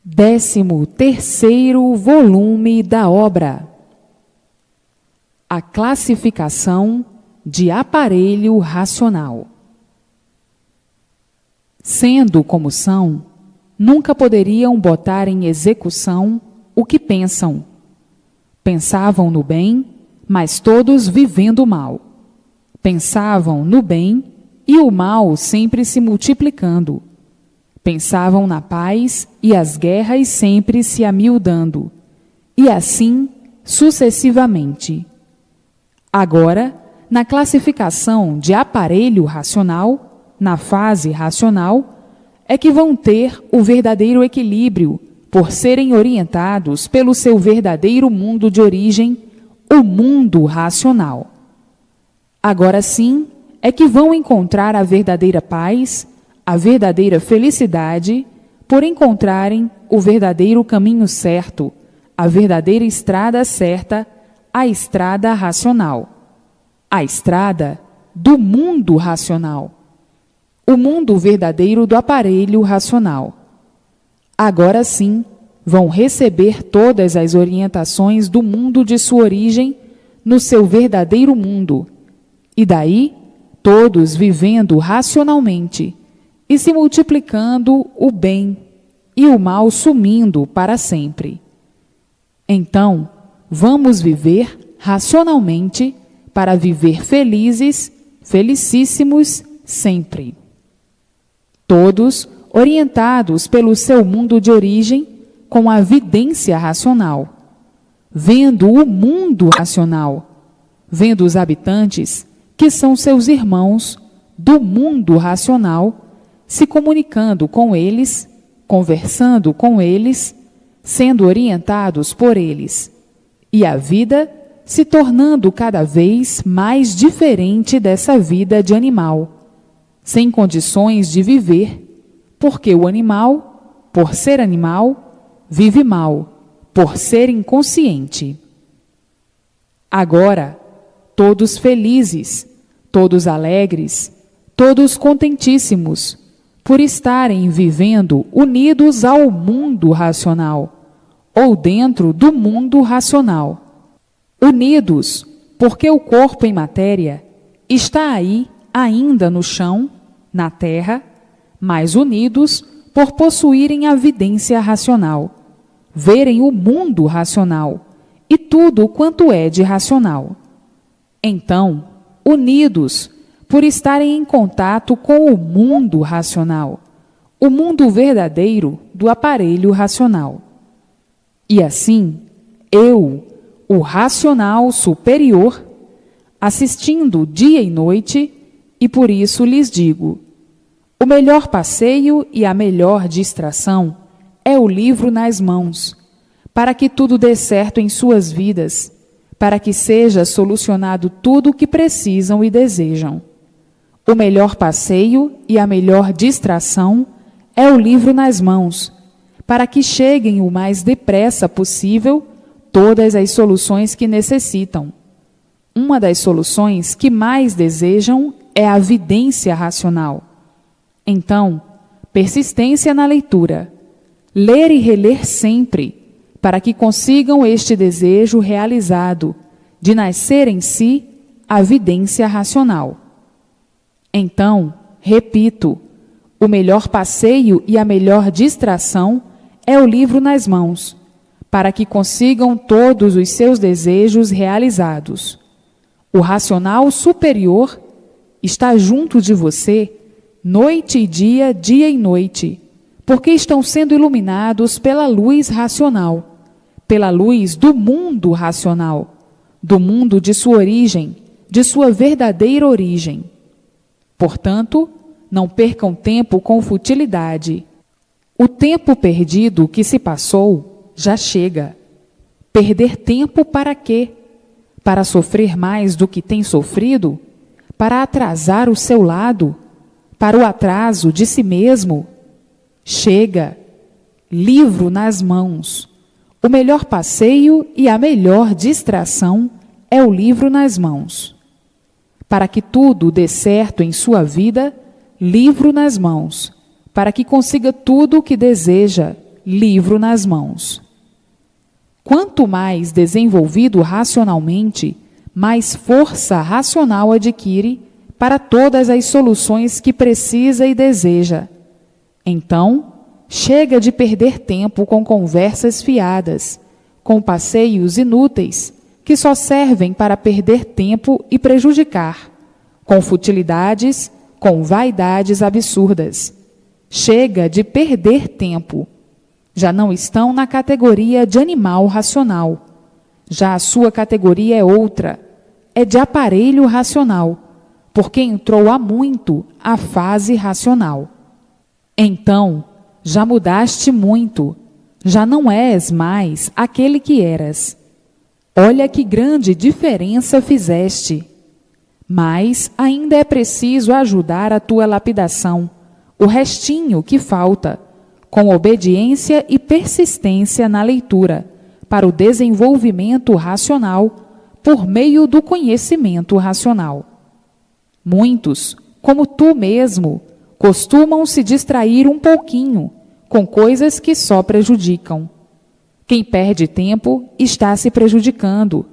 13º volume da obra. A classificação de aparelho racional. Sendo como são, nunca poderiam botar em execução o que pensam. Pensavam no bem, mas todos vivendo mal. Pensavam no bem e o mal sempre se multiplicando. Pensavam na paz e as guerras sempre se amiudando, e assim sucessivamente. Agora, na classificação de aparelho racional, na fase racional, é que vão ter o verdadeiro equilíbrio, por serem orientados pelo seu verdadeiro mundo de origem, o mundo racional. Agora sim é que vão encontrar a verdadeira paz, a verdadeira felicidade, por encontrarem o verdadeiro caminho certo, a verdadeira estrada certa, a estrada racional, a estrada do mundo racional, o mundo verdadeiro do aparelho racional. Agora sim, vão receber todas as orientações do mundo de sua origem no seu verdadeiro mundo, e daí, todos vivendo racionalmente, e se multiplicando o bem e o mal sumindo para sempre. Então, vamos viver racionalmente para viver felizes, felicíssimos sempre. Todos orientados pelo seu mundo de origem com a vidência racional, vendo o mundo racional, vendo os habitantes que são seus irmãos do mundo racional, se comunicando com eles, conversando com eles, sendo orientados por eles, e a vida se tornando cada vez mais diferente dessa vida de animal, sem condições de viver, porque o animal, por ser animal, vive mal, por ser inconsciente. Agora, todos felizes, todos alegres, todos contentíssimos, por estarem vivendo unidos ao mundo racional, ou dentro do mundo racional. Unidos, porque o corpo em matéria está aí ainda no chão, na terra, mas unidos por possuírem a vidência racional, verem o mundo racional e tudo quanto é de racional. Então, unidos por estarem em contato com o mundo racional, o mundo verdadeiro do aparelho racional. E assim, eu, o racional superior, assistindo dia e noite, e por isso lhes digo, o melhor passeio e a melhor distração é o livro nas mãos, para que tudo dê certo em suas vidas, para que seja solucionado tudo o que precisam e desejam. O melhor passeio e a melhor distração é o livro nas mãos, para que cheguem o mais depressa possível todas as soluções que necessitam. Uma das soluções que mais desejam é a vidência racional. Então, persistência na leitura, ler e reler sempre, para que consigam este desejo realizado, de nascer em si a vidência racional. Então, repito, o melhor passeio e a melhor distração é o livro nas mãos, para que consigam todos os seus desejos realizados. O racional superior está junto de você, noite e dia, dia e noite, porque estão sendo iluminados pela luz racional, pela luz do mundo racional, do mundo de sua origem, de sua verdadeira origem. Portanto, não percam tempo com futilidade. O tempo perdido que se passou já chega. Perder tempo para quê? Para sofrer mais do que tem sofrido? Para atrasar o seu lado? Para o atraso de si mesmo? Chega. Livro nas mãos. O melhor passeio e a melhor distração é o livro nas mãos. Para que tudo dê certo em sua vida, livro nas mãos, para que consiga tudo o que deseja, livro nas mãos. Quanto mais desenvolvido racionalmente, mais força racional adquire para todas as soluções que precisa e deseja. Então, chega de perder tempo com conversas fiadas, com passeios inúteis, que só servem para perder tempo e prejudicar, com futilidades, com vaidades absurdas. Chega de perder tempo. Já não estão na categoria de animal racional. Já a sua categoria é outra, é de aparelho racional, porque entrou há muito a fase racional. Então, já mudaste muito, já não és mais aquele que eras. Olha que grande diferença fizeste. Mas ainda é preciso ajudar a tua lapidação, o restinho que falta, com obediência e persistência na leitura, para o desenvolvimento racional, por meio do conhecimento racional. Muitos, como tu mesmo, costumam se distrair um pouquinho com coisas que só prejudicam. Quem perde tempo está se prejudicando.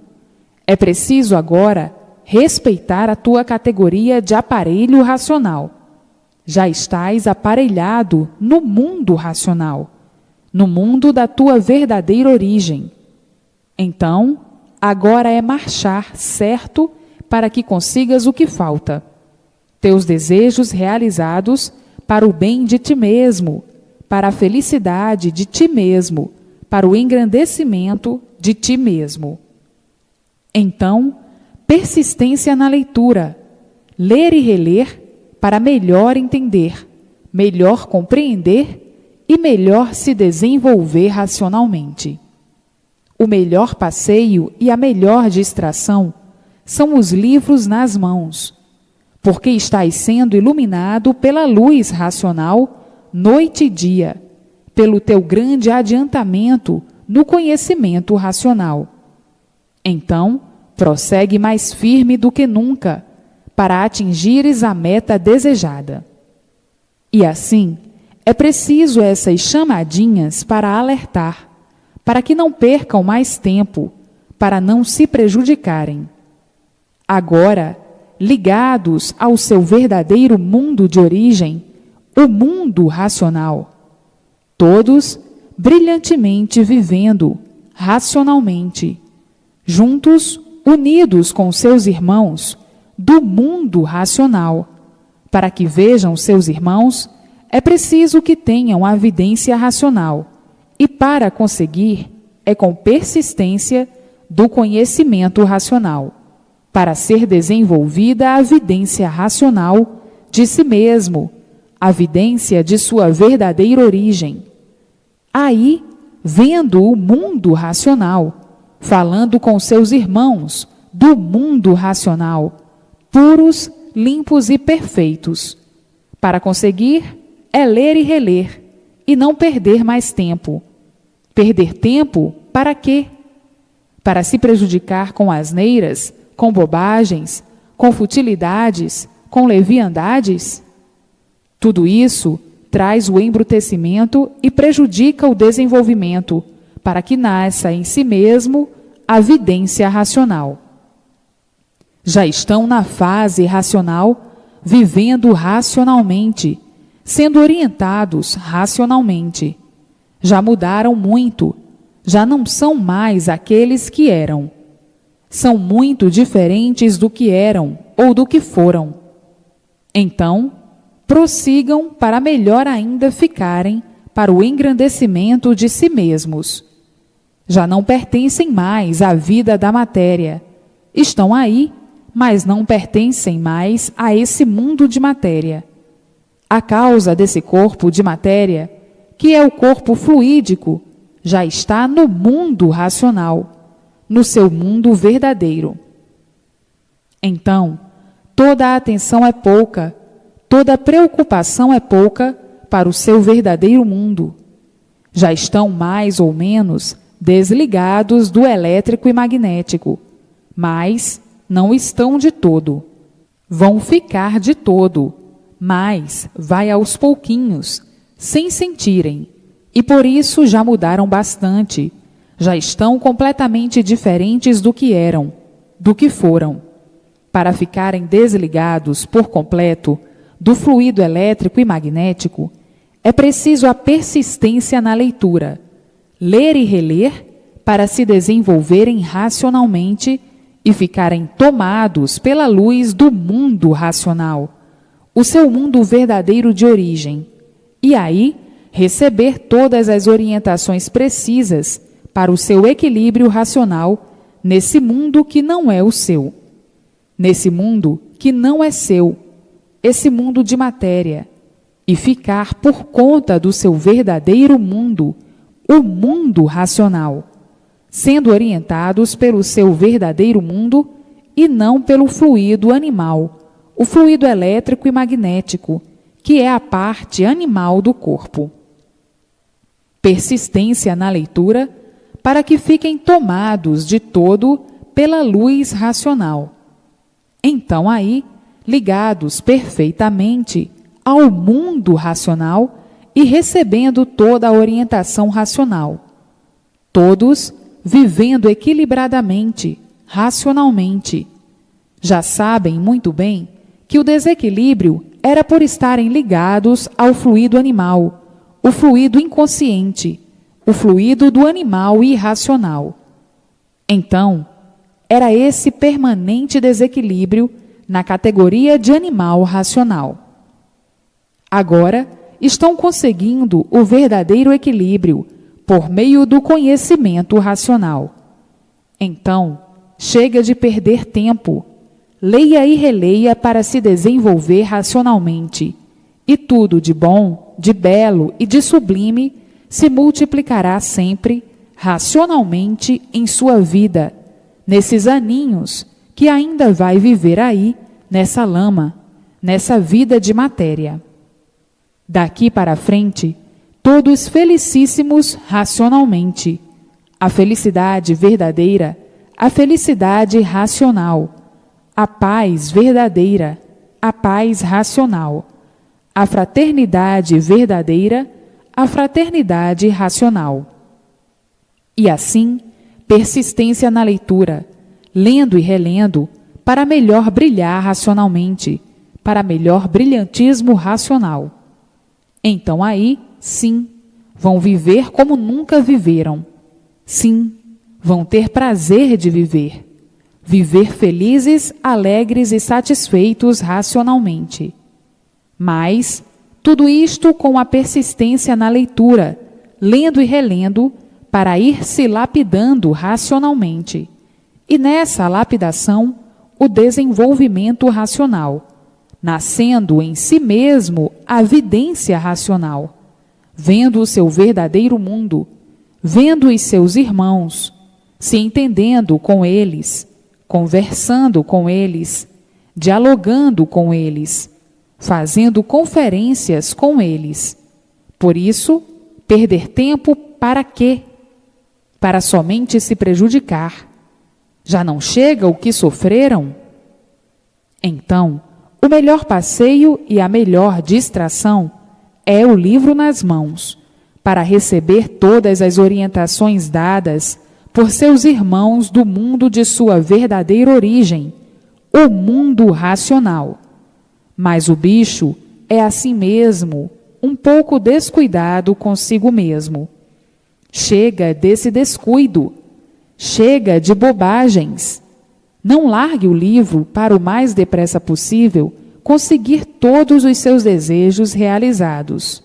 É preciso agora respeitar a tua categoria de aparelho racional. Já estás aparelhado no mundo racional, no mundo da tua verdadeira origem. Então, agora é marchar certo para que consigas o que falta. Teus desejos realizados para o bem de ti mesmo, para a felicidade de ti mesmo, para o engrandecimento de ti mesmo. Então, persistência na leitura, ler e reler para melhor entender, melhor compreender e melhor se desenvolver racionalmente. O melhor passeio e a melhor distração são os livros nas mãos, porque estás sendo iluminado pela luz racional noite e dia, pelo teu grande adiantamento no conhecimento racional. Então, prossegue mais firme do que nunca, para atingires a meta desejada. E assim, é preciso essas chamadinhas para alertar, para que não percam mais tempo, para não se prejudicarem. Agora, ligados ao seu verdadeiro mundo de origem, o mundo racional, todos brilhantemente vivendo racionalmente, juntos, unidos com seus irmãos do mundo racional. Para que vejam seus irmãos, é preciso que tenham a vidência racional, e para conseguir, é com persistência do conhecimento racional, para ser desenvolvida a vidência racional de si mesmo, a vidência de sua verdadeira origem. Aí, vendo o mundo racional, falando com seus irmãos do mundo racional, puros, limpos e perfeitos. Para conseguir, é ler e reler, e não perder mais tempo. Perder tempo para quê? Para se prejudicar com asneiras, com bobagens, com futilidades, com leviandades? Tudo isso traz o embrutecimento e prejudica o desenvolvimento, para que nasça em si mesmo a vidência racional. Já estão na fase racional, vivendo racionalmente, sendo orientados racionalmente. Já mudaram muito, já não são mais aqueles que eram. São muito diferentes do que eram ou do que foram. Então, prossigam para melhor ainda ficarem para o engrandecimento de si mesmos. Já não pertencem mais à vida da matéria. Estão aí, mas não pertencem mais a esse mundo de matéria. A causa desse corpo de matéria, que é o corpo fluídico, já está no mundo racional, no seu mundo verdadeiro. Então, toda a atenção é pouca, toda a preocupação é pouca para o seu verdadeiro mundo. Já estão mais ou menos desligados do elétrico e magnético, mas não estão de todo. Vão ficar de todo, mas vai aos pouquinhos, sem sentirem, E por isso já mudaram bastante, já estão completamente diferentes do que eram, do que foram. Para ficarem desligados por completo do fluido elétrico e magnético, é preciso a persistência na leitura, ler e reler para se desenvolverem racionalmente e ficarem tomados pela luz do mundo racional, o seu mundo verdadeiro de origem, e aí receber todas as orientações precisas para o seu equilíbrio racional nesse mundo que não é o seu, nesse mundo que não é seu, esse mundo de matéria, e ficar por conta do seu verdadeiro mundo, o mundo racional, sendo orientados pelo seu verdadeiro mundo e não pelo fluido animal, o fluido elétrico e magnético, que é a parte animal do corpo. Persistência na leitura para que fiquem tomados de todo pela luz racional. Então aí, ligados perfeitamente ao mundo racional e recebendo toda a orientação racional. Todos vivendo equilibradamente, racionalmente. Já sabem muito bem que o desequilíbrio era por estarem ligados ao fluido animal, o fluido inconsciente, o fluido do animal irracional. Então, era esse permanente desequilíbrio na categoria de animal racional. Agora, estão conseguindo o verdadeiro equilíbrio por meio do conhecimento racional. Então, chega de perder tempo. Leia e releia para se desenvolver racionalmente, e tudo de bom, de belo e de sublime se multiplicará sempre, racionalmente, em sua vida, nesses aninhos que ainda vai viver aí, nessa lama, nessa vida de matéria. Daqui para frente, todos felicíssimos racionalmente. A felicidade verdadeira, a felicidade racional, a paz verdadeira, a paz racional, a fraternidade verdadeira, a fraternidade racional. E assim, persistência na leitura, lendo e relendo, para melhor brilhar racionalmente, para melhor brilhantismo racional. Então aí, sim, vão viver como nunca viveram. Sim, vão ter prazer de viver. Viver felizes, alegres e satisfeitos racionalmente. Mas, tudo isto com a persistência na leitura, lendo e relendo, para ir se lapidando racionalmente. E nessa lapidação, o desenvolvimento racional, nascendo em si mesmo a vidência racional, vendo o seu verdadeiro mundo, vendo os seus irmãos, se entendendo com eles, conversando com eles, dialogando com eles, fazendo conferências com eles. Por isso, perder tempo para quê? Para somente se prejudicar. Já não chega o que sofreram? Então, o melhor passeio e a melhor distração é o livro nas mãos, para receber todas as orientações dadas por seus irmãos do mundo de sua verdadeira origem, o mundo racional. Mas o bicho é assim mesmo, um pouco descuidado consigo mesmo. Chega desse descuido, chega de bobagens. Não largue o livro para o mais depressa possível conseguir todos os seus desejos realizados.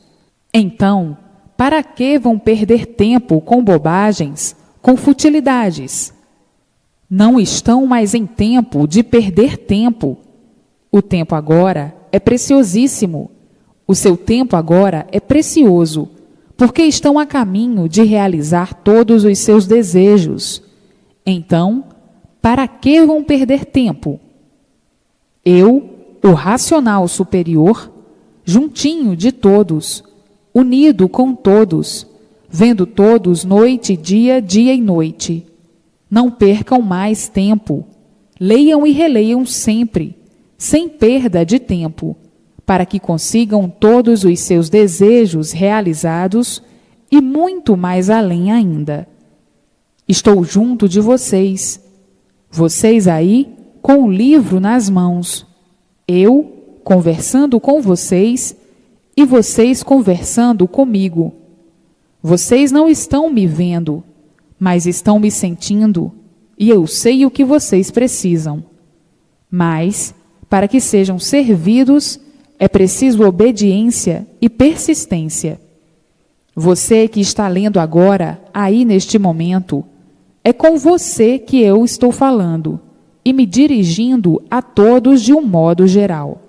Então, para que vão perder tempo com bobagens, com futilidades? Não estão mais em tempo de perder tempo. O tempo agora é preciosíssimo. O seu tempo agora é precioso, porque estão a caminho de realizar todos os seus desejos. Então, para que vão perder tempo? Eu, o racional superior, juntinho de todos, unido com todos, vendo todos noite e dia, dia e noite. Não percam mais tempo. Leiam e releiam sempre, sem perda de tempo, para que consigam todos os seus desejos realizados e muito mais além ainda. Estou junto de vocês, vocês aí com o livro nas mãos, eu conversando com vocês e vocês conversando comigo. Vocês não estão me vendo, mas estão me sentindo, e eu sei o que vocês precisam. Mas, para que sejam servidos, é preciso obediência e persistência. Você que está lendo agora, aí neste momento, é com você que eu estou falando e me dirigindo a todos de um modo geral.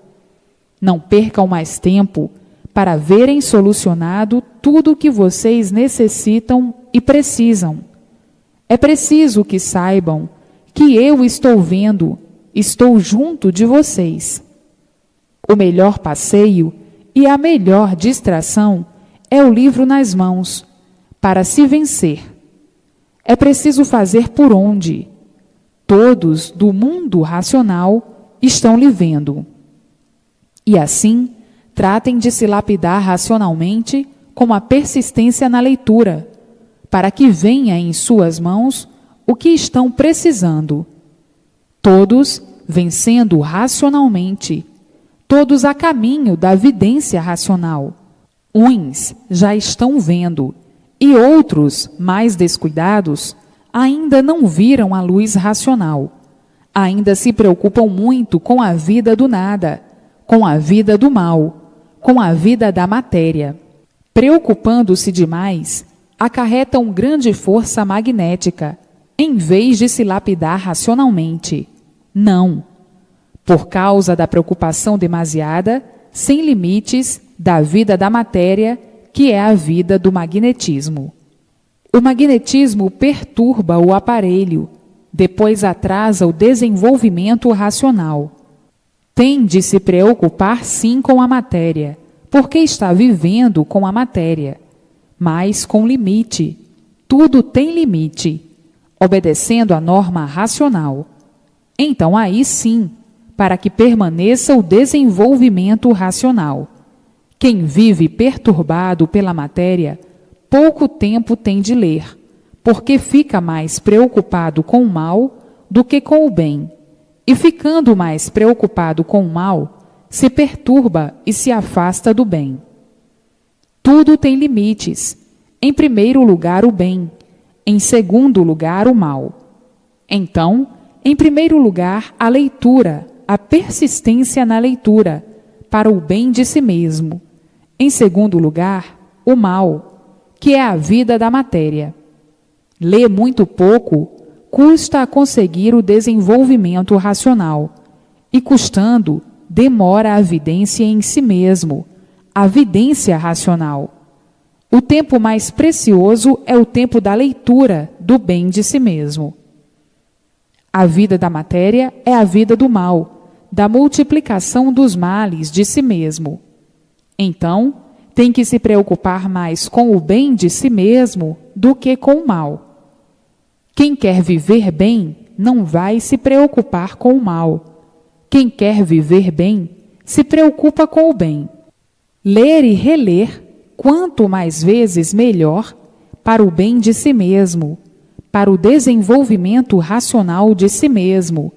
Não percam mais tempo para verem solucionado tudo o que vocês necessitam e precisam. É preciso que saibam que eu estou vendo, estou junto de vocês. O melhor passeio e a melhor distração é o livro nas mãos, para se vencer. É preciso fazer por onde? Todos do mundo racional estão lhe vendo. E assim, tratem de se lapidar racionalmente com a persistência na leitura, para que venha em suas mãos o que estão precisando. Todos vencendo racionalmente, todos a caminho da vidência racional. Uns já estão vendo, e outros, mais descuidados, ainda não viram a luz racional. Ainda se preocupam muito com a vida do nada, com a vida do mal, com a vida da matéria. Preocupando-se demais, acarretam grande força magnética, em vez de se lapidar racionalmente. Não. Por causa da preocupação demasiada, sem limites, da vida da matéria, que é a vida do magnetismo. O magnetismo perturba o aparelho, depois atrasa o desenvolvimento racional. Tem de se preocupar sim com a matéria, porque está vivendo com a matéria, mas com limite. Tudo tem limite, obedecendo à norma racional. Então aí sim, para que permaneça o desenvolvimento racional. Quem vive perturbado pela matéria, pouco tempo tem de ler, porque fica mais preocupado com o mal do que com o bem. E ficando mais preocupado com o mal, se perturba e se afasta do bem. Tudo tem limites. Em primeiro lugar, o bem. Em segundo lugar, o mal. Então, em primeiro lugar, a leitura, a persistência na leitura, para o bem de si mesmo. Em segundo lugar, o mal, que é a vida da matéria. Lê muito pouco, custa a conseguir o desenvolvimento racional, e custando, demora a vidência em si mesmo, a vidência racional. O tempo mais precioso é o tempo da leitura do bem de si mesmo. A vida da matéria é a vida do mal, da multiplicação dos males de si mesmo. Então, tem que se preocupar mais com o bem de si mesmo do que com o mal. Quem quer viver bem não vai se preocupar com o mal. Quem quer viver bem se preocupa com o bem. Ler e reler, quanto mais vezes melhor, para o bem de si mesmo, para o desenvolvimento racional de si mesmo,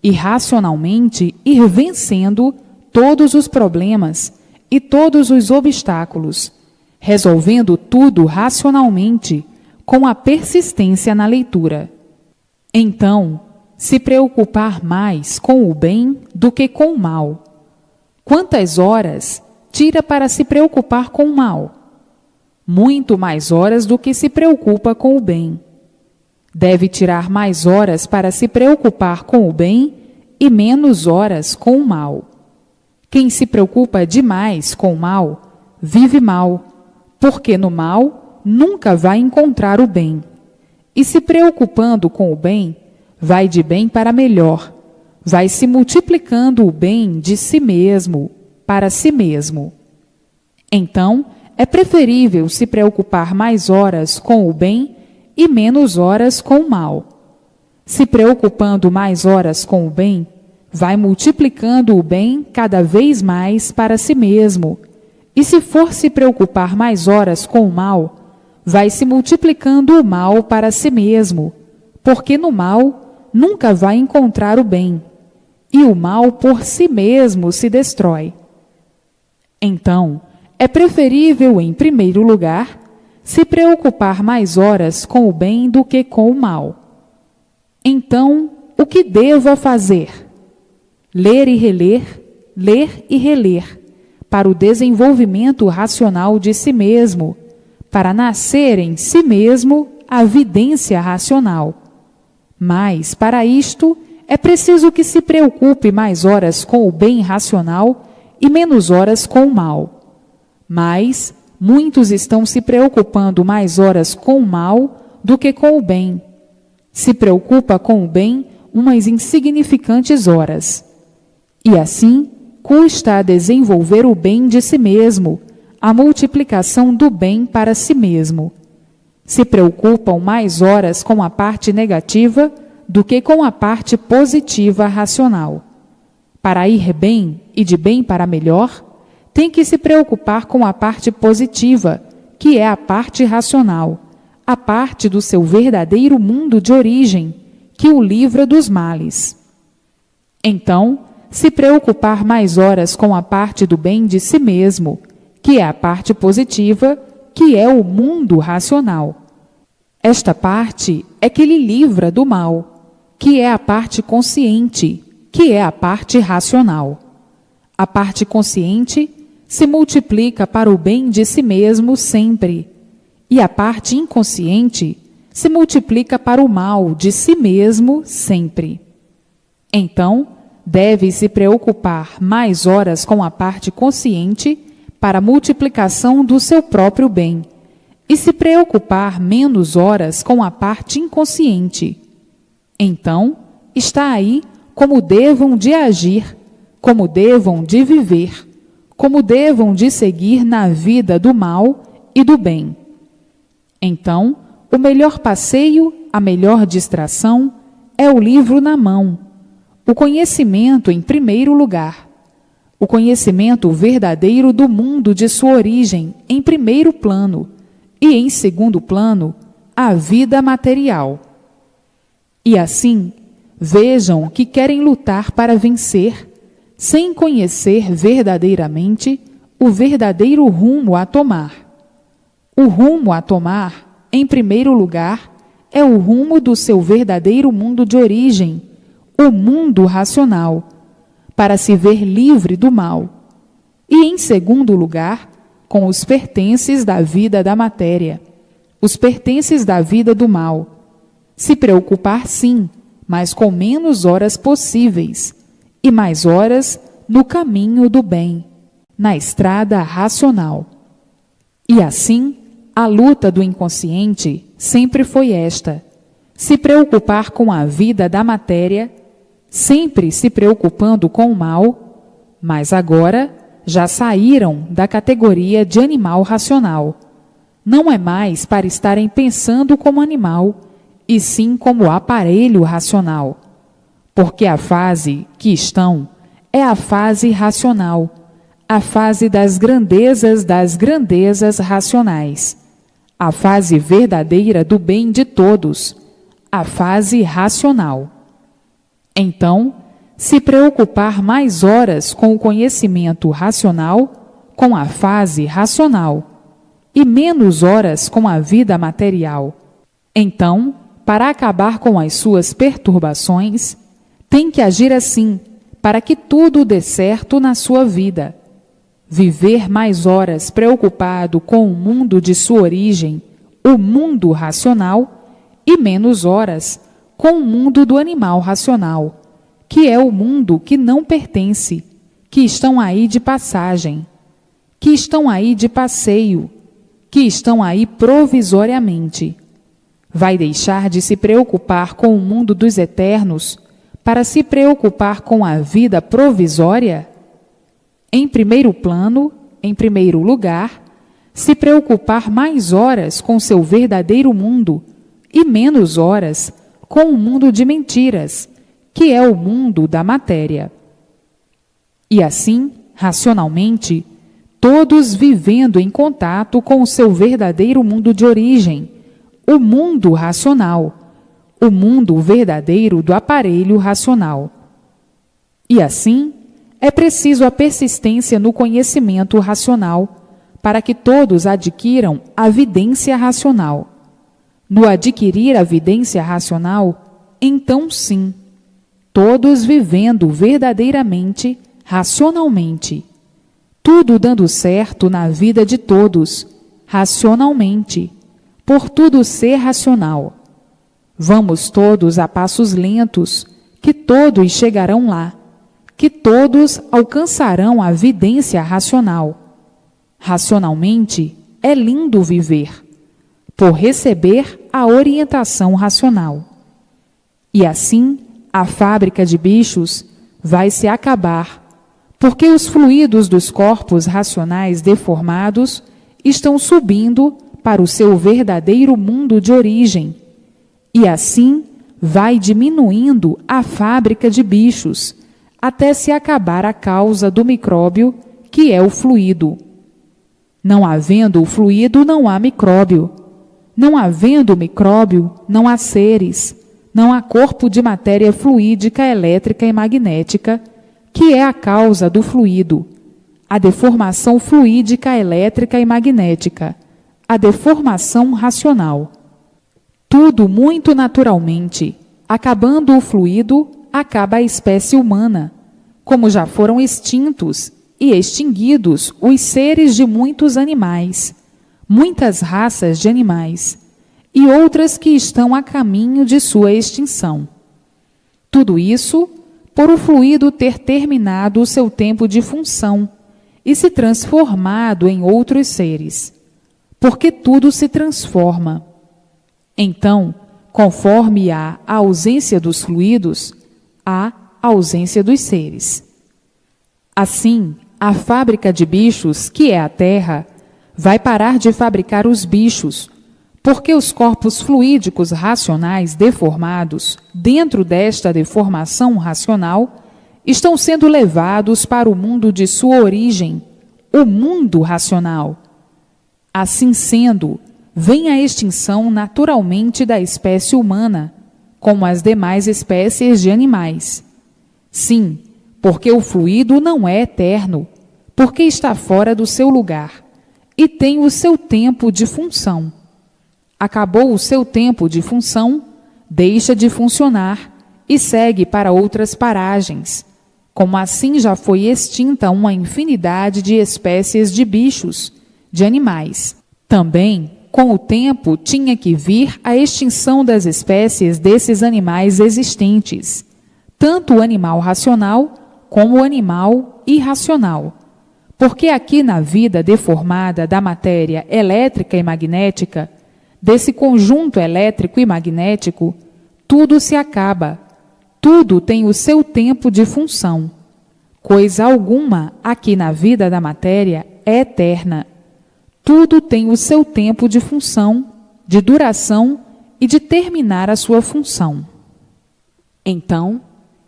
e racionalmente ir vencendo todos os problemas e todos os obstáculos, resolvendo tudo racionalmente, com a persistência na leitura. Então, se preocupar mais com o bem do que com o mal. Quantas horas tira para se preocupar com o mal? Muito mais horas do que se preocupa com o bem. Deve tirar mais horas para se preocupar com o bem e menos horas com o mal. Quem se preocupa demais com o mal, vive mal, porque no mal nunca vai encontrar o bem. E se preocupando com o bem, vai de bem para melhor, vai se multiplicando o bem de si mesmo para si mesmo. Então, é preferível se preocupar mais horas com o bem e menos horas com o mal. Se preocupando mais horas com o bem, vai multiplicando o bem cada vez mais para si mesmo. E se for se preocupar mais horas com o mal, vai se multiplicando o mal para si mesmo, porque no mal nunca vai encontrar o bem, e o mal por si mesmo se destrói. Então, é preferível, em primeiro lugar, se preocupar mais horas com o bem do que com o mal. Então, o que devo fazer? Ler e reler, para o desenvolvimento racional de si mesmo, para nascer em si mesmo a vidência racional. Mas, para isto, é preciso que se preocupe mais horas com o bem racional e menos horas com o mal. Mas muitos estão se preocupando mais horas com o mal do que com o bem. Se preocupa com o bem umas insignificantes horas. E assim, custa a desenvolver o bem de si mesmo, a multiplicação do bem para si mesmo. Se preocupam mais horas com a parte negativa do que com a parte positiva racional. Para ir bem e de bem para melhor, tem que se preocupar com a parte positiva, que é a parte racional, a parte do seu verdadeiro mundo de origem, que o livra dos males. Então, se preocupar mais horas com a parte do bem de si mesmo, que é a parte positiva, que é o mundo racional. Esta parte é que lhe livra do mal, que é a parte consciente, que é a parte racional. A parte consciente se multiplica para o bem de si mesmo sempre, e a parte inconsciente se multiplica para o mal de si mesmo sempre. Então, deve se preocupar mais horas com a parte consciente para a multiplicação do seu próprio bem, e se preocupar menos horas com a parte inconsciente. Então, está aí como devam de agir, como devam de viver, como devam de seguir na vida do mal e do bem. Então, o melhor passeio, a melhor distração, é o livro na mão, o conhecimento em primeiro lugar, o conhecimento verdadeiro do mundo de sua origem em primeiro plano, e em segundo plano, a vida material. E assim, vejam que querem lutar para vencer, sem conhecer verdadeiramente o verdadeiro rumo a tomar. O rumo a tomar, em primeiro lugar, é o rumo do seu verdadeiro mundo de origem, o mundo racional, para se ver livre do mal. E, em segundo lugar, com os pertences da vida da matéria, os pertences da vida do mal. Se preocupar, sim, mas com menos horas possíveis, e mais horas no caminho do bem, na estrada racional. E assim, a luta do inconsciente sempre foi esta: se preocupar com a vida da matéria, sempre se preocupando com o mal, mas agora já saíram da categoria de animal racional. Não é mais para estarem pensando como animal, e sim como aparelho racional. Porque a fase que estão é a fase racional, a fase das grandezas racionais, a fase verdadeira do bem de todos, a fase racional. Então, se preocupar mais horas com o conhecimento racional, com a fase racional, e menos horas com a vida material. Então, para acabar com as suas perturbações, tem que agir assim, para que tudo dê certo na sua vida. Viver mais horas preocupado com o mundo de sua origem, o mundo racional, e menos horas com o mundo do animal racional, que é o mundo que não pertence, que estão aí de passagem, que estão aí de passeio, que estão aí provisoriamente. Vai deixar de se preocupar com o mundo dos eternos para se preocupar com a vida provisória? Em primeiro plano, em primeiro lugar, se preocupar mais horas com seu verdadeiro mundo e menos horas com o mundo de mentiras, que é o mundo da matéria. E assim, racionalmente, todos vivendo em contato com o seu verdadeiro mundo de origem, o mundo racional, o mundo verdadeiro do aparelho racional. E assim, é preciso a persistência no conhecimento racional para que todos adquiram a vidência racional. No adquirir a vidência racional, então sim, todos vivendo verdadeiramente, racionalmente, tudo dando certo na vida de todos, racionalmente, por tudo ser racional. Vamos todos a passos lentos, que todos chegarão lá, que todos alcançarão a vidência racional. Racionalmente, é lindo viver, por receber a orientação racional. E assim, a fábrica de bichos vai se acabar, porque os fluidos dos corpos racionais deformados estão subindo para o seu verdadeiro mundo de origem. E assim vai diminuindo a fábrica de bichos, até se acabar a causa do micróbio, que é o fluido. Não havendo o fluido, não há micróbio. Não havendo micróbio, não há seres. Não há corpo de matéria fluídica, elétrica e magnética, que é a causa do fluido. A deformação fluídica, elétrica e magnética. A deformação racional. Tudo muito naturalmente. Acabando o fluido, acaba a espécie humana, como já foram extintos e extinguidos os seres de muitos animais, muitas raças de animais, e outras que estão a caminho de sua extinção. Tudo isso por o fluido ter terminado o seu tempo de função e se transformado em outros seres, porque tudo se transforma. Então, conforme há a ausência dos fluidos, há a ausência dos seres. Assim, a fábrica de bichos, que é a Terra, vai parar de fabricar os bichos, porque os corpos fluídicos racionais deformados, dentro desta deformação racional, estão sendo levados para o mundo de sua origem, o mundo racional. Assim sendo, vem a extinção naturalmente da espécie humana, como as demais espécies de animais. Sim, porque o fluido não é eterno, porque está fora do seu lugar e tem o seu tempo de função. Acabou o seu tempo de função, deixa de funcionar e segue para outras paragens, como assim já foi extinta uma infinidade de espécies de bichos, de animais. Também, com o tempo, tinha que vir a extinção das espécies desses animais existentes, tanto o animal racional como o animal irracional. Porque aqui na vida deformada da matéria elétrica e magnética, desse conjunto elétrico e magnético, tudo se acaba, tudo tem o seu tempo de função. Coisa alguma aqui na vida da matéria é eterna. Tudo tem o seu tempo de função, de duração e de terminar a sua função. Então,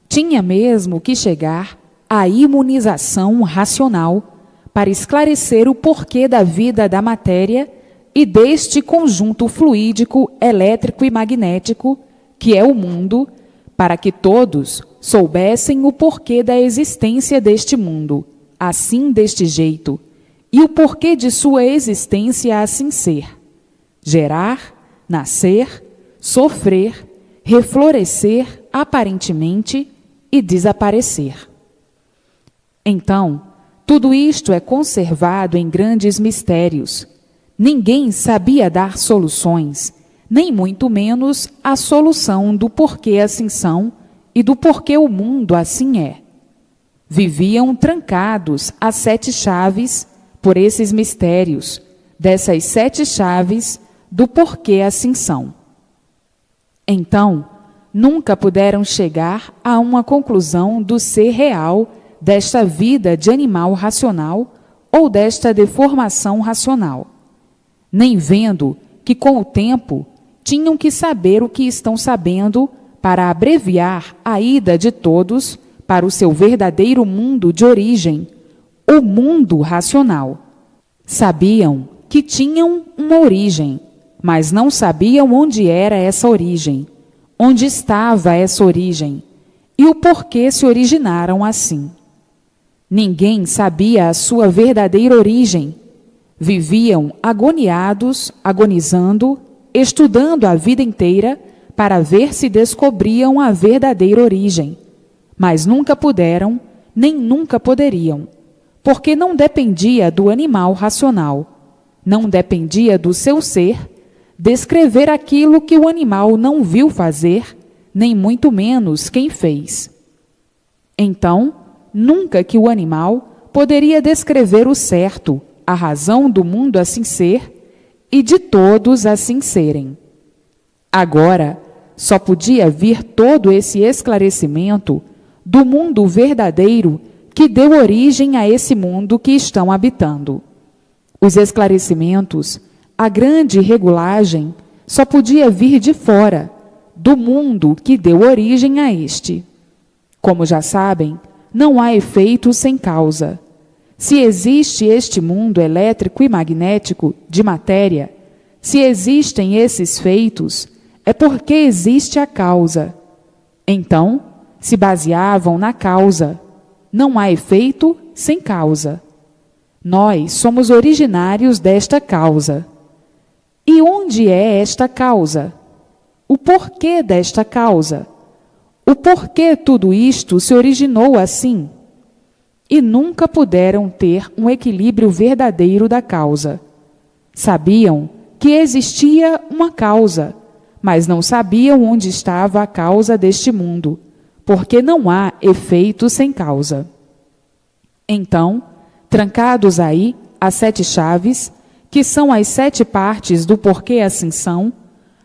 tinha mesmo que chegar à imunização racional para esclarecer o porquê da vida da matéria e deste conjunto fluídico, elétrico e magnético, que é o mundo, para que todos soubessem o porquê da existência deste mundo, assim deste jeito, e o porquê de sua existência assim ser: gerar, nascer, sofrer, reflorescer aparentemente e desaparecer. Então, tudo isto é conservado em grandes mistérios. Ninguém sabia dar soluções, nem muito menos a solução do porquê assim são e do porquê o mundo assim é. Viviam trancados a 7 chaves por esses mistérios, dessas 7 chaves do porquê assim são. Então, nunca puderam chegar a uma conclusão do ser real desta vida de animal racional ou desta deformação racional, nem vendo que com o tempo tinham que saber o que estão sabendo para abreviar a ida de todos para o seu verdadeiro mundo de origem, o mundo racional. Sabiam que tinham uma origem, mas não sabiam onde era essa origem, onde estava essa origem e o porquê se originaram assim. Ninguém sabia a sua verdadeira origem. Viviam agoniados, agonizando, estudando a vida inteira para ver se descobriam a verdadeira origem, mas nunca puderam, nem nunca poderiam, porque não dependia do animal racional, não dependia do seu ser descrever aquilo que o animal não viu fazer, nem muito menos quem fez. Então, nunca que o animal poderia descrever o certo, a razão do mundo assim ser e de todos assim serem. Agora, só podia vir todo esse esclarecimento do mundo verdadeiro que deu origem a esse mundo que estão habitando. Os esclarecimentos, a grande regulagem, só podia vir de fora, do mundo que deu origem a este. Como já sabem, não há efeito sem causa. Se existe este mundo elétrico e magnético de matéria, se existem esses feitos, é porque existe a causa. Então, se baseavam na causa. Não há efeito sem causa. Nós somos originários desta causa. E onde é esta causa? O porquê desta causa? O porquê tudo isto se originou assim? E nunca puderam ter um equilíbrio verdadeiro da causa. Sabiam que existia uma causa, mas não sabiam onde estava a causa deste mundo, porque não há efeito sem causa. Então, trancados aí as 7 chaves, que são as 7 partes do porquê assim são,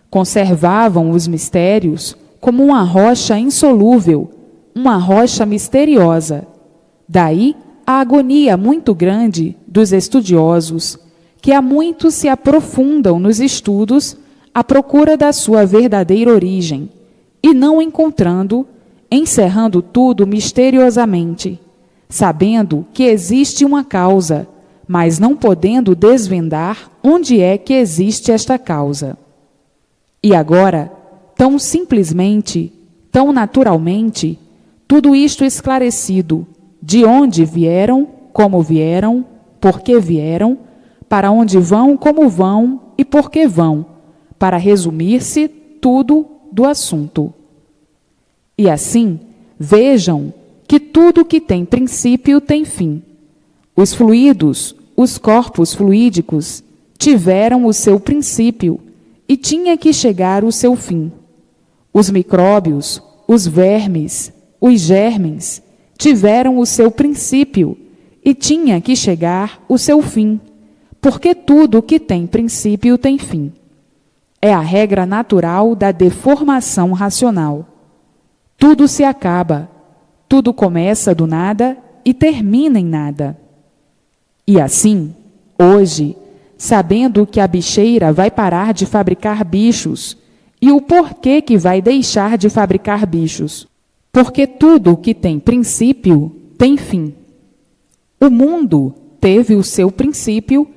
conservavam os mistérios como uma rocha insolúvel, uma rocha misteriosa. Daí a agonia muito grande dos estudiosos, que há muito se aprofundam nos estudos à procura da sua verdadeira origem, e não encontrando, encerrando tudo misteriosamente, sabendo que existe uma causa, mas não podendo desvendar onde é que existe esta causa. E agora, tão simplesmente, tão naturalmente, tudo isto esclarecido, de onde vieram, como vieram, por que vieram, para onde vão, como vão e por que vão, para resumir-se tudo do assunto. E assim, vejam que tudo que tem princípio tem fim. Os fluidos, os corpos fluídicos, tiveram o seu princípio e tinha que chegar o seu fim. Os micróbios, os vermes, os germes, tiveram o seu princípio e tinha que chegar o seu fim, porque tudo que tem princípio tem fim. É a regra natural da deformação racional. Tudo se acaba, tudo começa do nada e termina em nada. E assim, hoje, sabendo que a bicheira vai parar de fabricar bichos, e o porquê que vai deixar de fabricar bichos, porque tudo que tem princípio tem fim. O mundo teve o seu princípio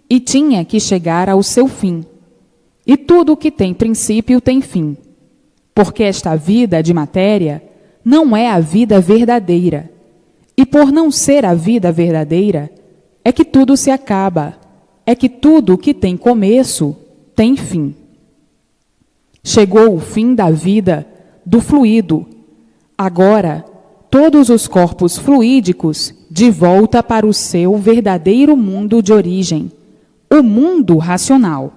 e tinha que chegar ao seu fim. E tudo que tem princípio tem fim, porque esta vida de matéria não é a vida verdadeira. E por não ser a vida verdadeira, é que tudo se acaba, é que tudo que tem começo tem fim. Chegou o fim da vida, do fluido. Agora, todos os corpos fluídicos de volta para o seu verdadeiro mundo de origem, o mundo racional.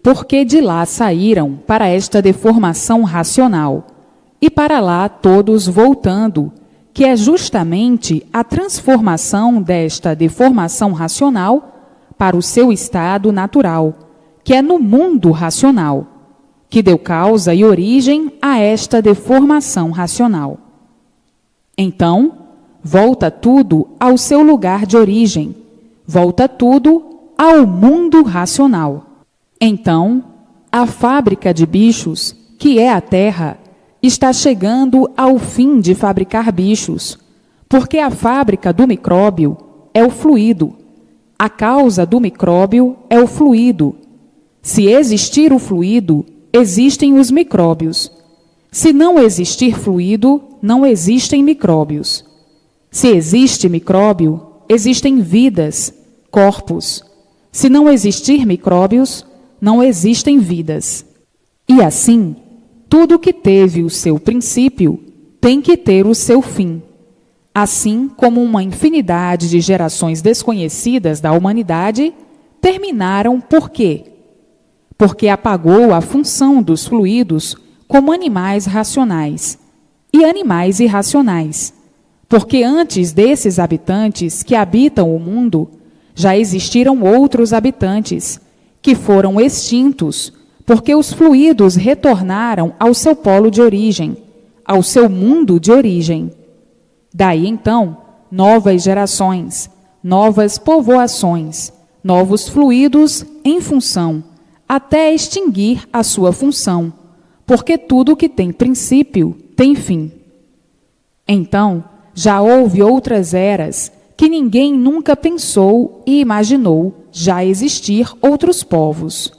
Porque de lá saíram para esta deformação racional, e para lá todos voltando, que é justamente a transformação desta deformação racional para o seu estado natural, que é no mundo racional, que deu causa e origem a esta deformação racional. Então, volta tudo ao seu lugar de origem, volta tudo ao mundo racional. Então, a fábrica de bichos, que é a Terra, está chegando ao fim de fabricar bichos, porque a fábrica do micróbio é o fluido. A causa do micróbio é o fluido. Se existir o fluido, existem os micróbios. Se não existir fluido, não existem micróbios. Se existe micróbio, existem vidas, corpos. Se não existir micróbios, não existem vidas. E assim, tudo que teve o seu princípio tem que ter o seu fim. Assim como uma infinidade de gerações desconhecidas da humanidade terminaram por quê? Porque apagou a função dos fluidos como animais racionais e animais irracionais. Porque antes desses habitantes que habitam o mundo, já existiram outros habitantes que foram extintos porque os fluidos retornaram ao seu polo de origem, ao seu mundo de origem. Daí, então, novas gerações, novas povoações, novos fluidos em função, até extinguir a sua função, porque tudo que tem princípio tem fim. Então, já houve outras eras que ninguém nunca pensou e imaginou já existir outros povos.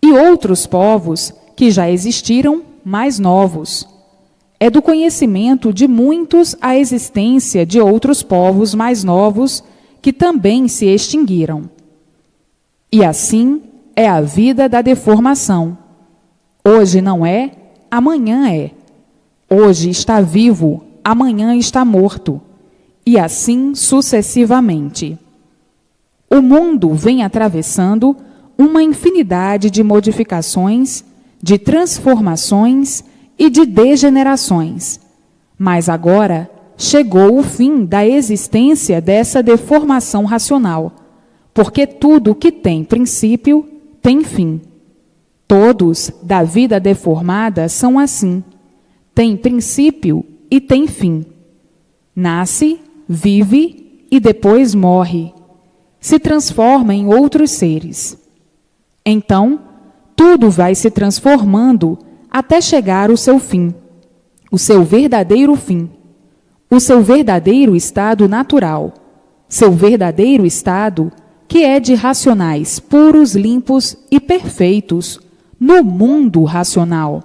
E outros povos que já existiram mais novos. É do conhecimento de muitos a existência de outros povos mais novos que também se extinguiram. E assim é a vida da deformação. Hoje não é, amanhã é. Hoje está vivo, amanhã está morto. E assim sucessivamente. O mundo vem atravessando uma infinidade de modificações, de transformações e de degenerações. Mas agora chegou o fim da existência dessa deformação racional, porque tudo que tem princípio tem fim. Todos da vida deformada são assim. Tem princípio e tem fim. Nasce, vive e depois morre. Se transforma em outros seres. Então, tudo vai se transformando até chegar ao seu fim, o seu verdadeiro fim, o seu verdadeiro estado natural, seu verdadeiro estado que é de racionais puros, limpos e perfeitos no mundo racional.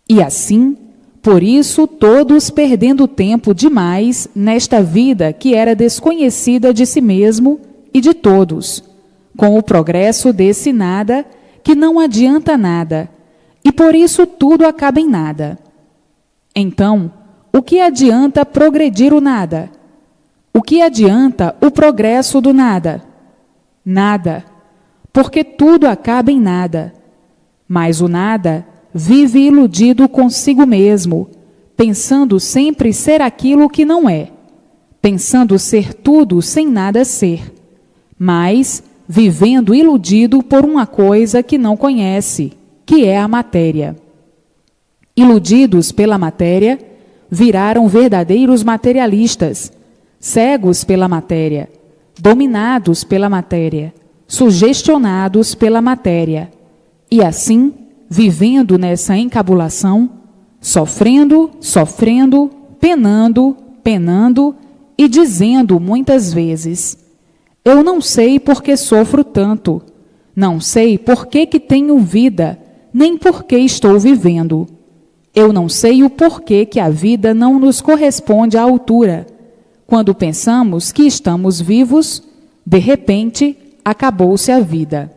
E assim, por isso, todos perdendo tempo demais nesta vida que era desconhecida de si mesmo e de todos, com o progresso desse nada que não adianta nada, e por isso tudo acaba em nada. Então, o que adianta progredir o nada? O que adianta o progresso do nada? Nada, porque tudo acaba em nada. Mas o nada vive iludido consigo mesmo, pensando sempre ser aquilo que não é, pensando ser tudo sem nada ser, mas vivendo iludido por uma coisa que não conhece, que é a matéria. Iludidos pela matéria, viraram verdadeiros materialistas, cegos pela matéria, dominados pela matéria, sugestionados pela matéria, e assim, vivendo nessa encabulação, sofrendo, sofrendo, penando, penando e dizendo muitas vezes: eu não sei por que sofro tanto, não sei por que tenho vida, nem por que estou vivendo. Eu não sei o porquê que a vida não nos corresponde à altura. Quando pensamos que estamos vivos, de repente, acabou-se a vida.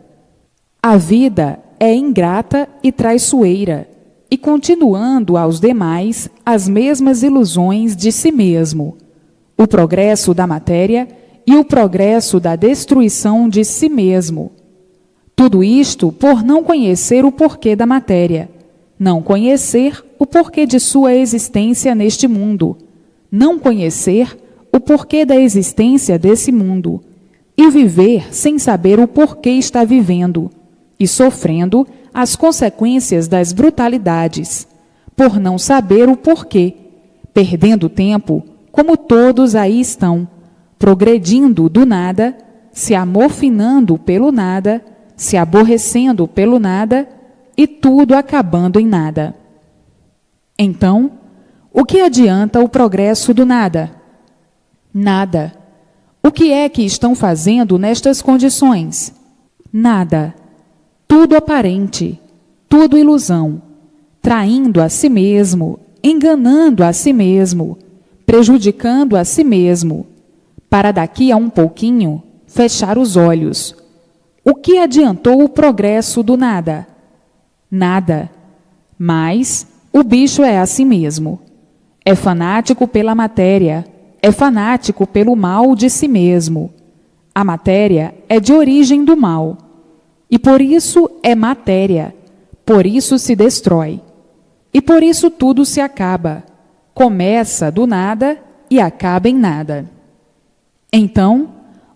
A vida é ingrata e traiçoeira, e continuando aos demais as mesmas ilusões de si mesmo, o progresso da matéria e o progresso da destruição de si mesmo. Tudo isto por não conhecer o porquê da matéria, não conhecer o porquê de sua existência neste mundo, não conhecer o porquê da existência desse mundo, e viver sem saber o porquê está vivendo, e sofrendo as consequências das brutalidades, por não saber o porquê, perdendo tempo, como todos aí estão, progredindo do nada, se amofinando pelo nada, se aborrecendo pelo nada, e tudo acabando em nada. Então, o que adianta o progresso do nada? Nada. O que é que estão fazendo nestas condições? Nada. Tudo aparente, tudo ilusão, traindo a si mesmo, enganando a si mesmo, prejudicando a si mesmo, para daqui a um pouquinho fechar os olhos. O que adiantou o progresso do nada? Nada. Mas o bicho é assim mesmo. É fanático pela matéria, é fanático pelo mal de si mesmo. A matéria é de origem do mal. E por isso é matéria, por isso se destrói. E por isso tudo se acaba. Começa do nada e acaba em nada. Então,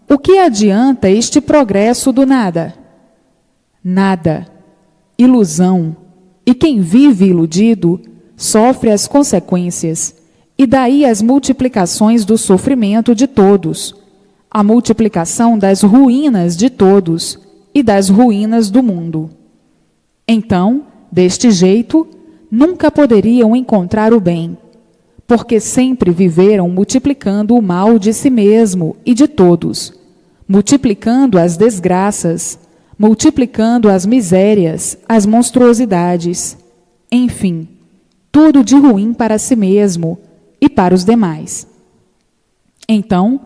o que adianta este progresso do nada? Nada. Ilusão. E quem vive iludido sofre as consequências, e daí as multiplicações do sofrimento de todos, a multiplicação das ruínas de todos e das ruínas do mundo. Então, deste jeito, nunca poderiam encontrar o bem, porque sempre viveram multiplicando o mal de si mesmo e de todos, multiplicando as desgraças, multiplicando as misérias, as monstruosidades, enfim, tudo de ruim para si mesmo e para os demais. Então,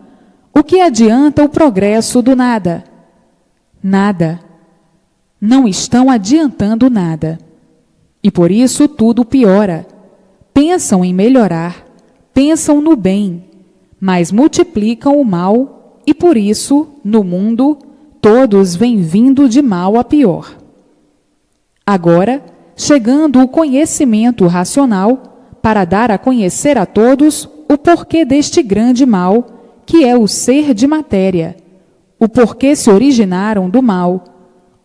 o que adianta o progresso do nada? Nada. Não estão adiantando nada. E por isso tudo piora. Pensam em melhorar, pensam no bem, mas multiplicam o mal e por isso, no mundo, todos vêm vindo de mal a pior. Agora, chegando o conhecimento racional para dar a conhecer a todos o porquê deste grande mal, que é o ser de matéria, o porquê se originaram do mal,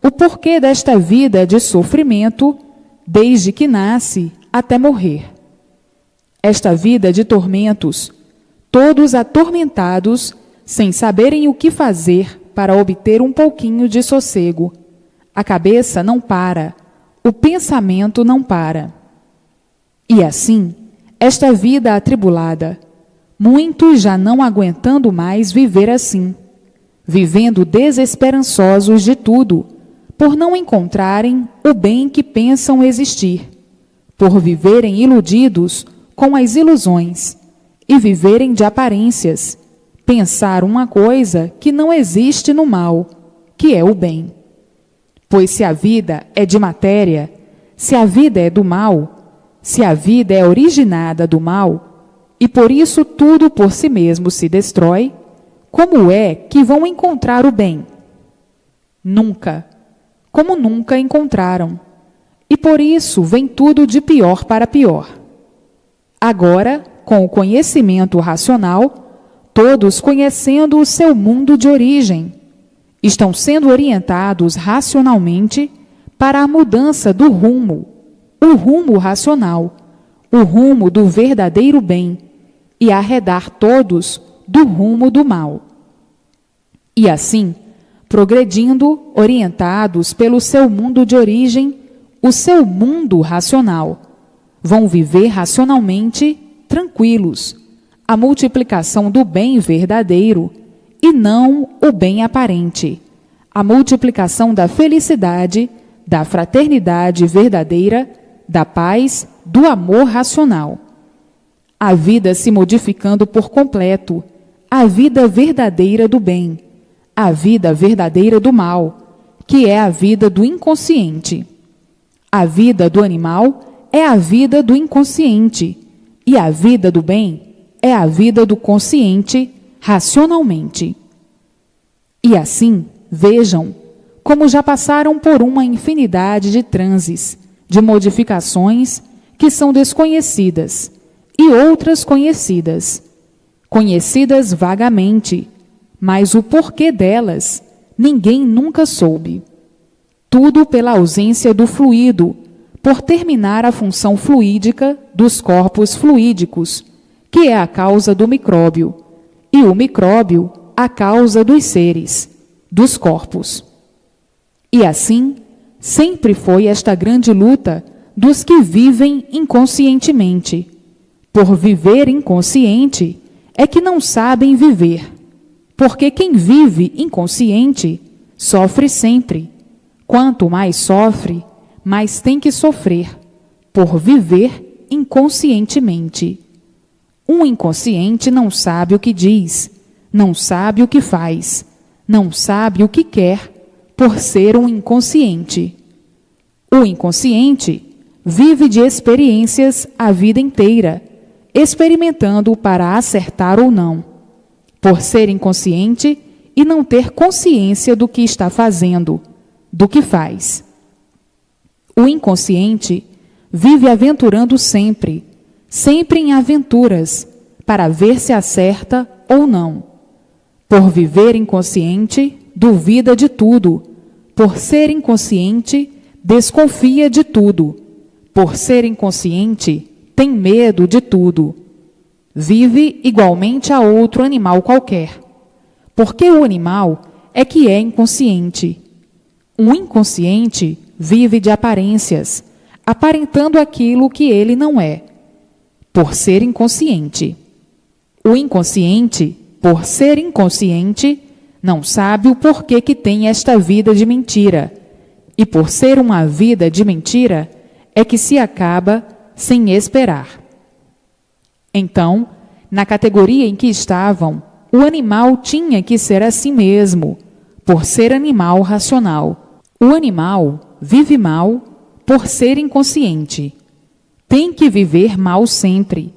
o porquê desta vida de sofrimento, desde que nasce até morrer. Esta vida de tormentos, todos atormentados, sem saberem o que fazer para obter um pouquinho de sossego. A cabeça não para, o pensamento não para. E assim, esta vida atribulada, muitos já não aguentando mais viver assim, vivendo desesperançosos de tudo, por não encontrarem o bem que pensam existir, por viverem iludidos com as ilusões e viverem de aparências, pensar uma coisa que não existe no mal, que é o bem. Pois se a vida é de matéria, se a vida é do mal, se a vida é originada do mal, e por isso tudo por si mesmo se destrói, como é que vão encontrar o bem? Nunca, como nunca encontraram. E por isso vem tudo de pior para pior. Agora, com o conhecimento racional, todos conhecendo o seu mundo de origem, estão sendo orientados racionalmente para a mudança do rumo, o rumo racional, o rumo do verdadeiro bem, e arredar todos do rumo do mal. E assim, progredindo, orientados pelo seu mundo de origem, o seu mundo racional, vão viver racionalmente tranquilos, a multiplicação do bem verdadeiro e não o bem aparente, a multiplicação da felicidade, da fraternidade verdadeira, da paz, do amor racional. A vida se modificando por completo, a vida verdadeira do bem, a vida verdadeira do mal, que é a vida do inconsciente. A vida do animal é a vida do inconsciente, e a vida do bem é a vida do consciente, racionalmente. E assim, vejam, como já passaram por uma infinidade de transes, de modificações que são desconhecidas, e outras conhecidas, conhecidas vagamente, mas o porquê delas ninguém nunca soube. Tudo pela ausência do fluido, por terminar a função fluídica dos corpos fluídicos, que é a causa do micróbio, e o micróbio a causa dos seres, dos corpos. E assim, sempre foi esta grande luta dos que vivem inconscientemente. Por viver inconsciente é que não sabem viver, Porque quem vive inconsciente sofre sempre. Quanto mais sofre, mais tem que sofrer, por viver inconscientemente. Um inconsciente não sabe o que diz, não sabe o que faz, não sabe o que quer, por ser um inconsciente. O inconsciente vive de experiências a vida inteira, experimentando para acertar ou não, por ser inconsciente e não ter consciência do que está fazendo, do que faz. O inconsciente vive aventurando sempre, sempre em aventuras, para ver se acerta ou não. Por viver inconsciente, duvida de tudo. Por ser inconsciente, desconfia de tudo. Por ser inconsciente, tem medo de tudo. Vive igualmente a outro animal qualquer. Porque o animal é que é inconsciente. Um inconsciente vive de aparências, aparentando aquilo que ele não é, por ser inconsciente. O inconsciente, por ser inconsciente, não sabe o porquê que tem esta vida de mentira, e por ser uma vida de mentira, é que se acaba sem esperar. Então, na categoria em que estavam, o animal tinha que ser assim mesmo, por ser animal racional. O animal vive mal por ser inconsciente. Tem que viver mal sempre.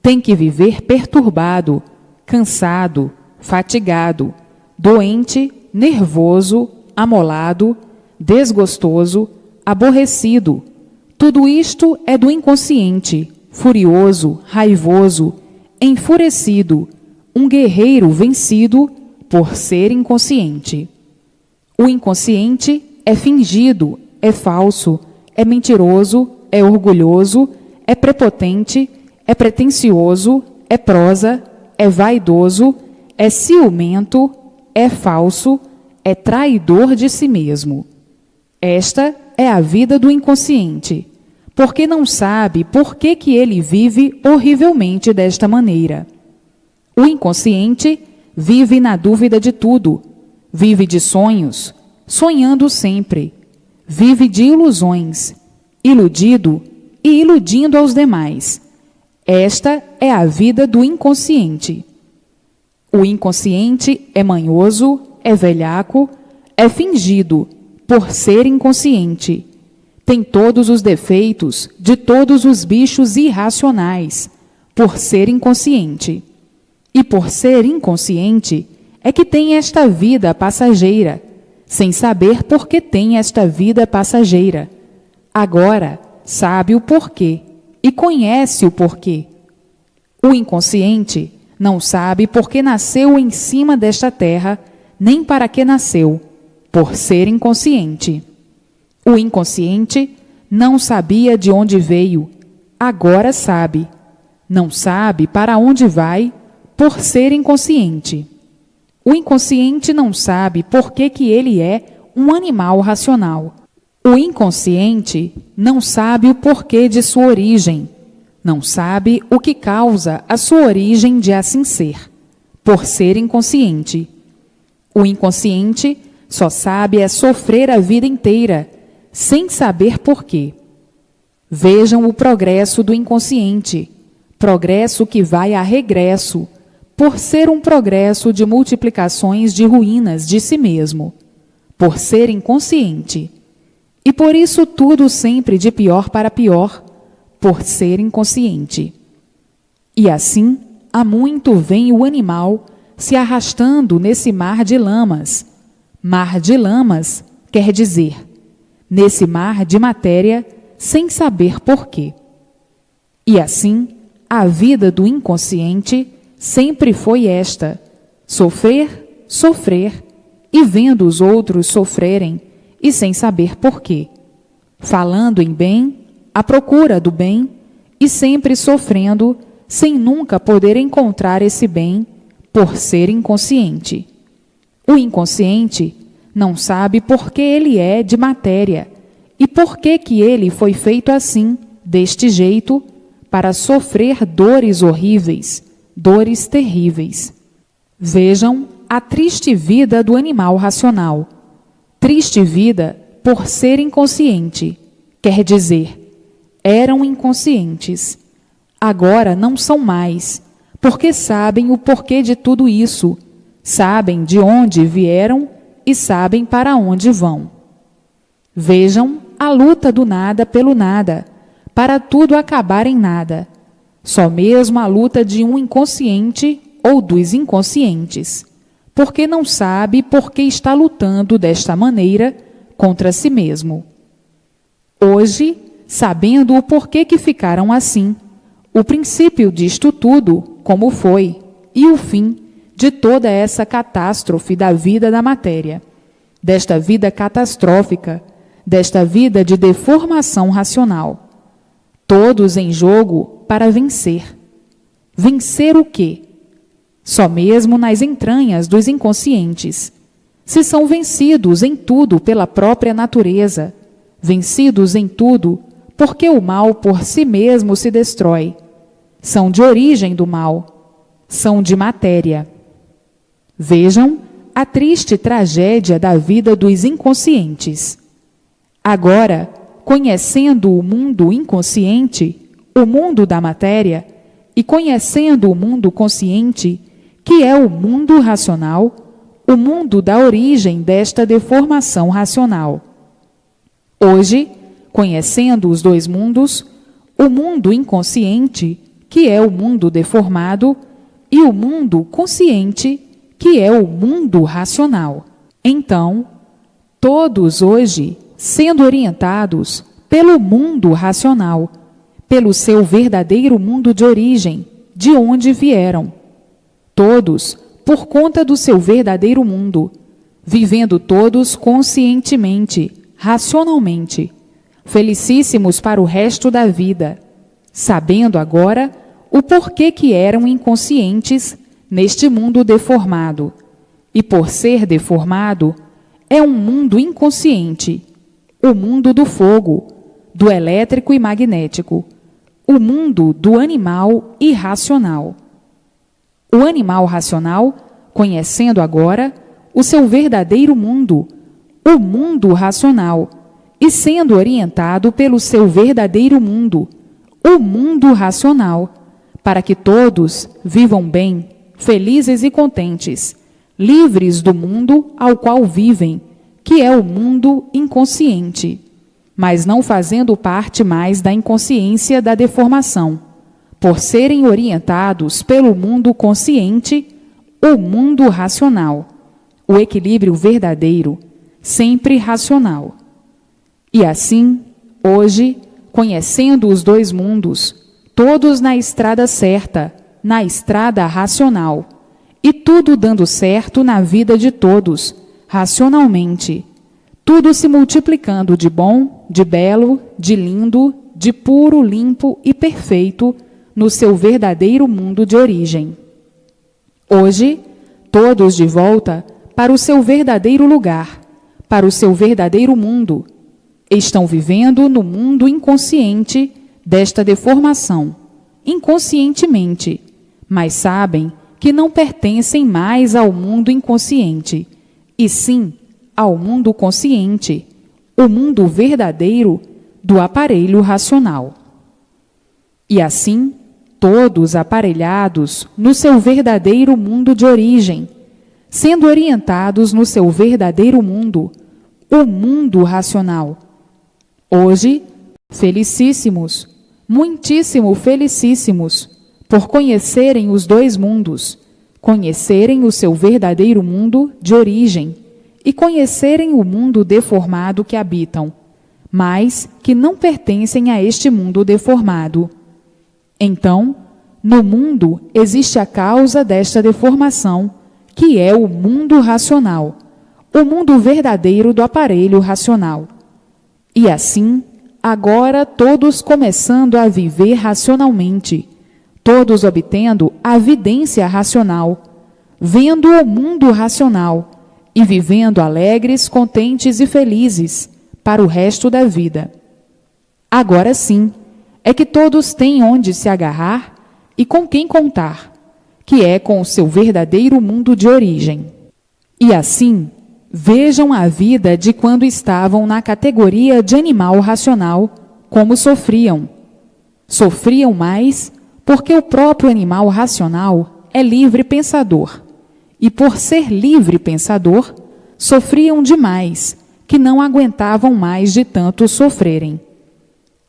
Tem que viver perturbado, cansado, fatigado, doente, nervoso, amolado, desgostoso, aborrecido. Tudo isto é do inconsciente, furioso, raivoso, enfurecido, um guerreiro vencido por ser inconsciente. O inconsciente é fingido, é falso, é mentiroso, é orgulhoso, é prepotente, é pretensioso, é prosa, é vaidoso, é ciumento, é falso, é traidor de si mesmo. Esta é a vida do inconsciente, porque não sabe por que ele vive horrivelmente desta maneira. O inconsciente vive na dúvida de tudo, vive de sonhos, sonhando sempre, vive de ilusões, iludido e iludindo aos demais. Esta é a vida do inconsciente. O inconsciente é manhoso, é velhaco, é fingido, por ser inconsciente. Tem todos os defeitos de todos os bichos irracionais, por ser inconsciente. E por ser inconsciente, é que tem esta vida passageira, sem saber por que tem esta vida passageira. Agora sabe o porquê e conhece o porquê. O inconsciente não sabe por que nasceu em cima desta terra, nem para que nasceu, por ser inconsciente. O inconsciente não sabia de onde veio, agora sabe. Não sabe para onde vai, por ser inconsciente. O inconsciente não sabe por que ele é um animal racional. O inconsciente não sabe o porquê de sua origem, não sabe o que causa a sua origem de assim ser, por ser inconsciente. O inconsciente só sabe sofrer a vida inteira, sem saber porquê. Vejam o progresso do inconsciente, progresso que vai a regresso, por ser um progresso de multiplicações de ruínas de si mesmo, por ser inconsciente. E por isso tudo sempre de pior para pior, por ser inconsciente. E assim, há muito vem o animal se arrastando nesse mar de lamas. Mar de lamas quer dizer, nesse mar de matéria, sem saber porquê. E assim, a vida do inconsciente sempre foi esta: sofrer, sofrer, e vendo os outros sofrerem, e sem saber porquê. Falando em bem, à procura do bem, e sempre sofrendo, sem nunca poder encontrar esse bem, por ser inconsciente. O inconsciente não sabe por que ele é de matéria, e por que ele foi feito assim, deste jeito, para sofrer dores horríveis, dores terríveis. Vejam a triste vida do animal racional. Triste vida por ser inconsciente, quer dizer, eram inconscientes. Agora não são mais, porque sabem o porquê de tudo isso, sabem de onde vieram e sabem para onde vão. Vejam a luta do nada pelo nada, para tudo acabar em nada. Só mesmo a luta de um inconsciente ou dos inconscientes, porque não sabe por que está lutando desta maneira contra si mesmo. Hoje, sabendo o porquê que ficaram assim, o princípio disto tudo, como foi, e o fim de toda essa catástrofe da vida da matéria, desta vida catastrófica, desta vida de deformação racional. Todos em jogo para vencer. Vencer o quê? Só mesmo nas entranhas dos inconscientes. Se são vencidos em tudo pela própria natureza, vencidos em tudo porque o mal por si mesmo se destrói. São de origem do mal, são de matéria. Vejam a triste tragédia da vida dos inconscientes. Agora, conhecendo o mundo inconsciente, o mundo da matéria, e conhecendo o mundo consciente, que é o mundo racional, o mundo da origem desta deformação racional. Hoje, conhecendo os dois mundos, o mundo inconsciente, que é o mundo deformado, e o mundo consciente, que é o mundo racional. Então, todos hoje, sendo orientados pelo mundo racional, pelo seu verdadeiro mundo de origem, de onde vieram. Todos, por conta do seu verdadeiro mundo, vivendo todos conscientemente, racionalmente, felicíssimos para o resto da vida, sabendo agora o porquê que eram inconscientes neste mundo deformado. E por ser deformado, é um mundo inconsciente, o mundo do fogo, do elétrico e magnético, o mundo do animal irracional. O animal racional, conhecendo agora o seu verdadeiro mundo, o mundo racional, e sendo orientado pelo seu verdadeiro mundo, o mundo racional, para que todos vivam bem, felizes e contentes, livres do mundo ao qual vivem, que é o mundo inconsciente, mas não fazendo parte mais da inconsciência da deformação, por serem orientados pelo mundo consciente, o mundo racional, o equilíbrio verdadeiro, sempre racional. E assim, hoje, conhecendo os dois mundos, todos na estrada certa, na estrada racional, e tudo dando certo na vida de todos, racionalmente, tudo se multiplicando de bom, de belo, de lindo, de puro, limpo e perfeito no seu verdadeiro mundo de origem. Hoje, todos de volta para o seu verdadeiro lugar, para o seu verdadeiro mundo, estão vivendo no mundo inconsciente desta deformação, inconscientemente, mas sabem que não pertencem mais ao mundo inconsciente, e sim ao mundo consciente, o mundo verdadeiro do aparelho racional. E assim, todos aparelhados no seu verdadeiro mundo de origem, sendo orientados no seu verdadeiro mundo, o mundo racional. Hoje, felicíssimos, muitíssimo felicíssimos, por conhecerem os dois mundos, conhecerem o seu verdadeiro mundo de origem e conhecerem o mundo deformado que habitam, mas que não pertencem a este mundo deformado. Então, no mundo existe a causa desta deformação, que é o mundo racional, o mundo verdadeiro do aparelho racional. E assim, agora todos começando a viver racionalmente, todos obtendo a vidência racional, vendo o mundo racional e vivendo alegres, contentes e felizes para o resto da vida. Agora sim, é que todos têm onde se agarrar e com quem contar, que é com o seu verdadeiro mundo de origem. E assim, vejam a vida de quando estavam na categoria de animal racional, como sofriam. Sofriam mais porque o próprio animal racional é livre pensador. E por ser livre pensador, sofriam demais, que não aguentavam mais de tanto sofrerem.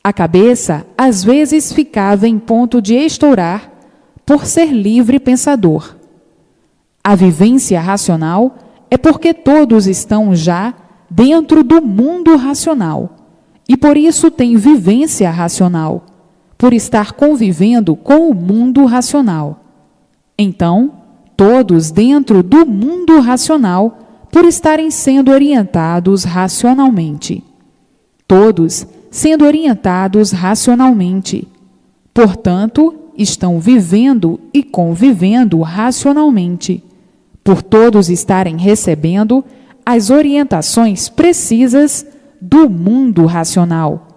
A cabeça, às vezes, ficava em ponto de estourar por ser livre pensador. A vivência racional é porque todos estão já dentro do mundo racional e por isso têm vivência racional, por estar convivendo com o mundo racional. Então, todos dentro do mundo racional, por estarem sendo orientados racionalmente. Todos sendo orientados racionalmente. Portanto, estão vivendo e convivendo racionalmente, por todos estarem recebendo as orientações precisas do mundo racional,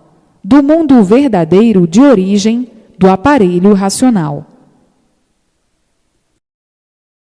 do mundo verdadeiro de origem do aparelho racional.